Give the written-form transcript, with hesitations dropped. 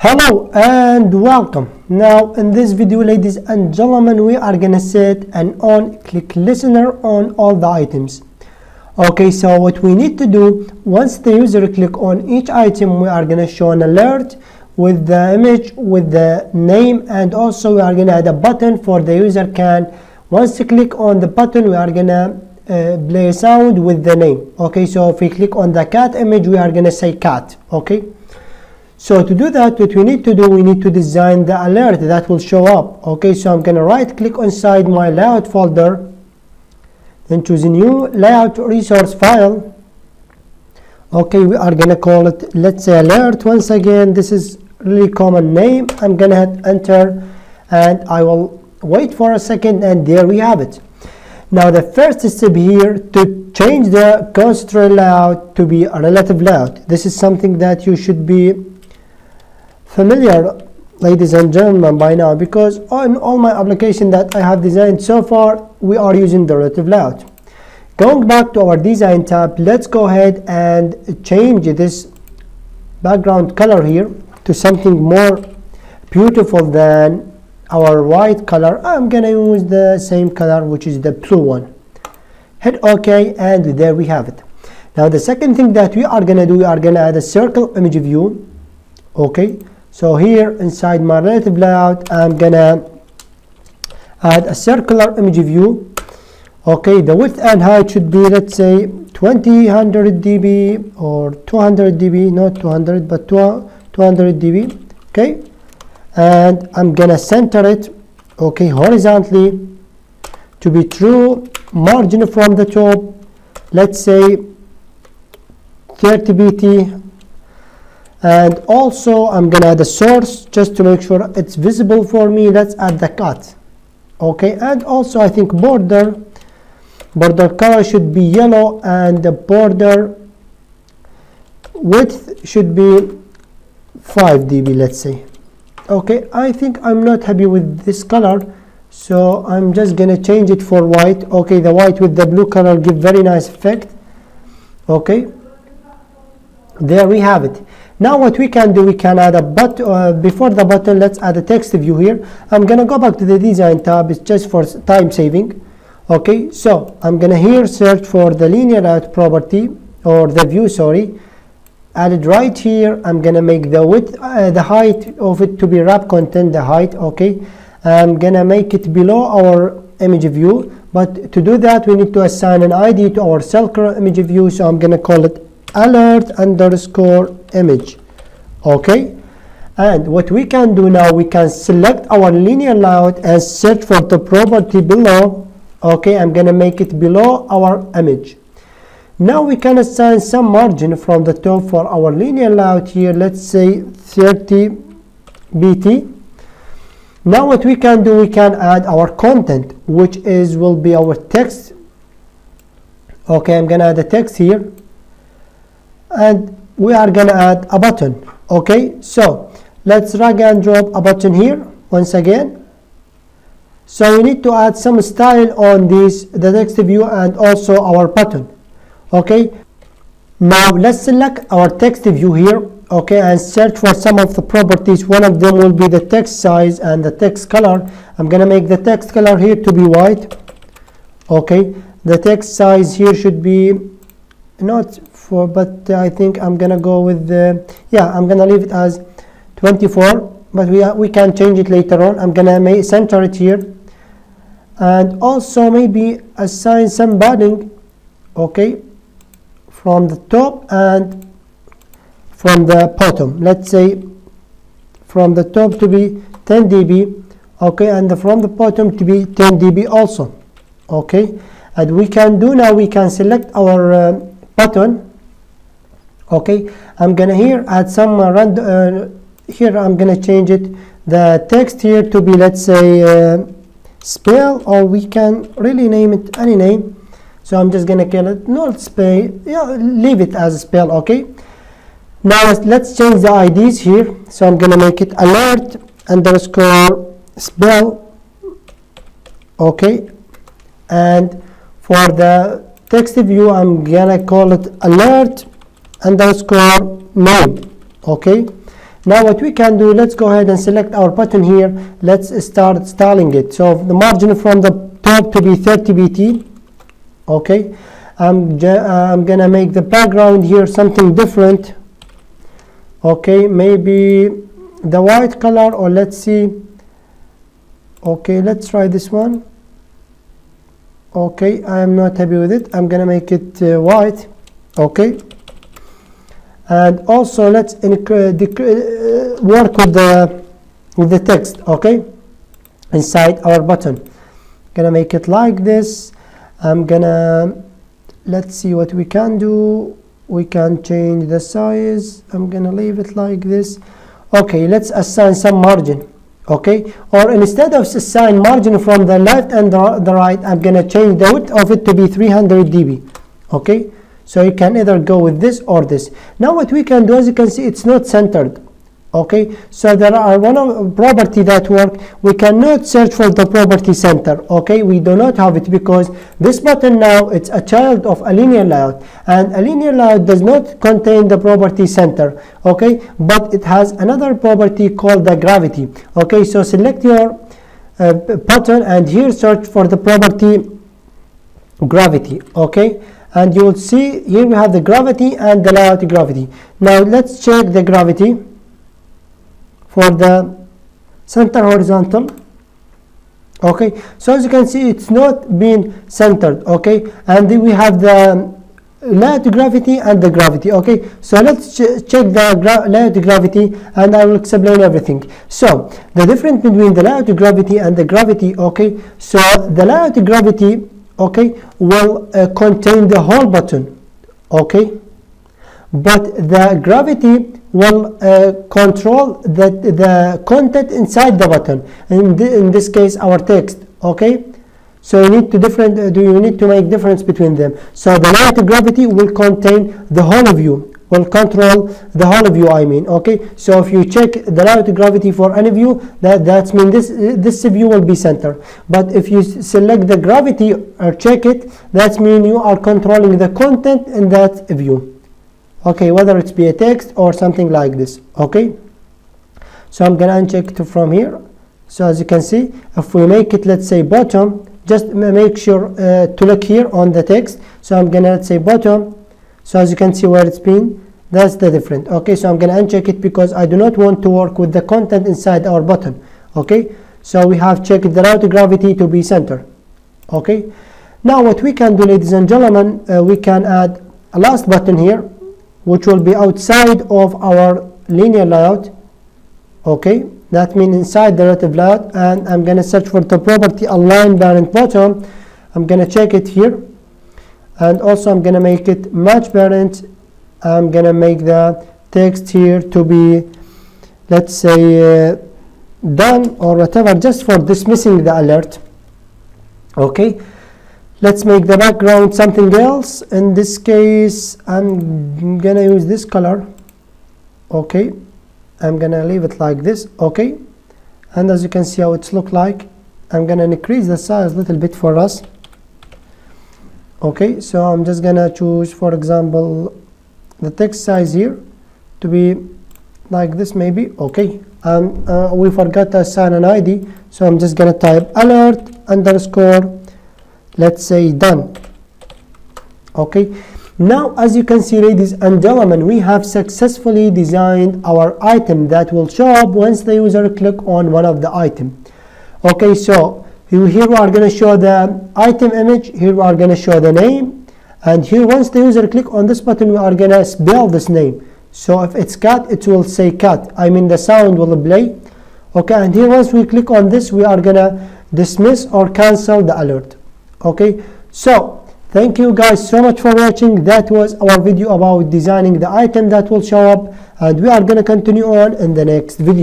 Hello and welcome. Now in this video, ladies and gentlemen, we are gonna set an on-click listener on all the items. Okay, so what we need to do, once the user click on each item, we are gonna show an alert with the image, with the name, and also we are gonna add a button for the user can, once you click on the button, we are gonna play a sound with the name. Okay, so if we click on the cat image, we are gonna say cat. Okay. So to do that, what we need to do, we need to design the alert that will show up. Okay, so I'm going to right click inside my layout folder, then choose a new layout resource file. Okay, we are going to call it, let's say, alert. Once again, this is really common name. I'm going to hit enter and I will wait for a second, and there we have it. Now the first step here to change the constraint layout to be a relative layout. This is something that you should be familiar, ladies and gentlemen, by now, because on all my application that I have designed so far, we are using the relative layout. Going back to our design tab, let's go ahead and change this background color here to something more beautiful than our white color. I'm gonna use the same color, which is the blue one. Hit OK, and there we have it. Now the second thing that we are gonna do, we are gonna add a circle image view. Okay, so here inside my relative layout, I'm gonna add a circular image view. Okay, the width and height should be, let's say, 100 dB or 200 dB, not 200 but 200 dB. Okay, and I'm gonna center it, okay, horizontally to be true. Margin from the top, let's say 30 pt. And also I'm gonna add a source just to make sure it's visible for me. Let's add the cut. Okay, and also I think border color should be yellow, and the border width should be 5 dB, let's say. Okay, I think I'm not happy with this color, so I'm just gonna change it for white. Okay, the white with the blue color give very nice effect. Okay, there we have it. Now what we can do, we can add a button. Before the button, let's add a text view here. I'm gonna go back to the design tab. It's just for time saving. Okay, so I'm gonna here search for the linear layout property, or the view, sorry. Add it right here. I'm gonna make the width, the height of it to be wrap content, the height. Okay, I'm gonna make it below our image view, but to do that we need to assign an ID to our circular image view. So I'm gonna call it alert underscore image. Okay, and what we can do now, we can select our linear layout and search for the property below. Okay, I'm gonna make it below our image. Now we can assign some margin from the top for our linear layout here, let's say 30 bt. Now what we can do, we can add our content, which will be our text. Okay, I'm gonna add a text here, and we are gonna add a button. Okay, so let's drag and drop a button here once again. So we need to add some style on this, the text view, and also our button. Okay, now let's select our text view here. Okay, and search for some of the properties. One of them will be the text size and the text color. I'm gonna make the text color here to be white. Okay, the text size here should be not for, but I think I'm gonna go with the, yeah, I'm gonna leave it as 24, but we can change it later on. I'm gonna center it here, and also maybe assign some padding, okay, from the top and from the bottom. Let's say from the top to be 10 dB, okay, and from the bottom to be 10 dB also. Okay, and we can do now, we can select our button. Okay, I'm gonna here add some here I'm gonna change it, the text here to be, let's say, spell, or we can really name it any name. So I'm just gonna call it not spell, yeah, leave it as a spell. Okay, now let's change the IDs here. So I'm gonna make it alert underscore spell. Okay, and for the text view, I'm gonna call it alert underscore name. Okay, Now what we can do, let's go ahead and select our button here. Let's start styling it. So the margin from the top to be 30 pt. Okay, I'm gonna make the background here something different. Okay, maybe the white color, or let's see. Okay, let's try this one. Okay, I am not happy with it. I'm gonna make it white. Okay, and also let's work with the text. Okay, inside our button, gonna make it like this. I'm gonna, let's see what we can do. We can change the size. I'm gonna leave it like this. Okay, let's assign some margin. Okay, or instead of assign margin from the left and the right, I'm gonna change the width of it to be 300 dB. Okay, so you can either go with this or this. Now what we can do, as you can see, it's not centered. Okay, so there are one of property that work. We cannot search for the property center. Okay, we do not have it because this button now, it's a child of a linear layout, and a linear layout does not contain the property center. Okay, but it has another property called the gravity. Okay, so select your button and here search for the property gravity. Okay, and you will see here we have the gravity and the layout gravity. Now let's check the gravity for the center horizontal. Okay, so as you can see, it's not being centered. Okay, and then we have the layout gravity and the gravity. Okay, so let's check the layout gravity and I will explain everything. So the difference between the layout gravity and the gravity. Okay, so the layout gravity, okay, will contain the whole button. Okay, but the gravity will control the content inside the button. In this case, our text. Okay, so you need to make difference between them. So the layout gravity will contain the whole view, will control the whole view. I mean, okay. So if you check the layout gravity for any view, that means this view will be center. But if you select the gravity or check it, that means you are controlling the content in that view. Okay, whether it's be a text or something like this. Okay, so I'm gonna uncheck it from here. So as you can see, if we make it, let's say bottom, just make sure to look here on the text. So I'm gonna, let's say bottom. So as you can see where it's been, that's the difference. Okay, so I'm gonna uncheck it because I do not want to work with the content inside our button. Okay, so we have checked the layout gravity to be center. Okay, now what we can do, ladies and gentlemen, we can add a last button here, which will be outside of our linear layout. Okay, that means inside the relative layout, and I'm going to search for the property align parent bottom. I'm going to check it here, and also I'm going to make it match parent. I'm going to make the text here to be, let's say done or whatever, just for dismissing the alert. Okay, let's make the background something else. In this case, I'm gonna use this color. Okay, I'm gonna leave it like this. Okay, and as you can see how it's look like, I'm gonna increase the size a little bit for us. Okay, so I'm just gonna choose, for example, the text size here to be like this maybe. Okay, and we forgot to assign an ID, so I'm just gonna type alert underscore, let's say done. Okay, now as you can see, ladies and gentlemen, we have successfully designed our item that will show up once the user click on one of the item. Okay, so here we are going to show the item image, here we are going to show the name, and here once the user click on this button, we are going to spell this name. So if it's cat, it will say cat, I mean the sound will play. Okay, and here once we click on this, we are going to dismiss or cancel the alert. Okay, so thank you guys so much for watching. That was our video about designing the item that will show up, and we are going to continue on in the next video.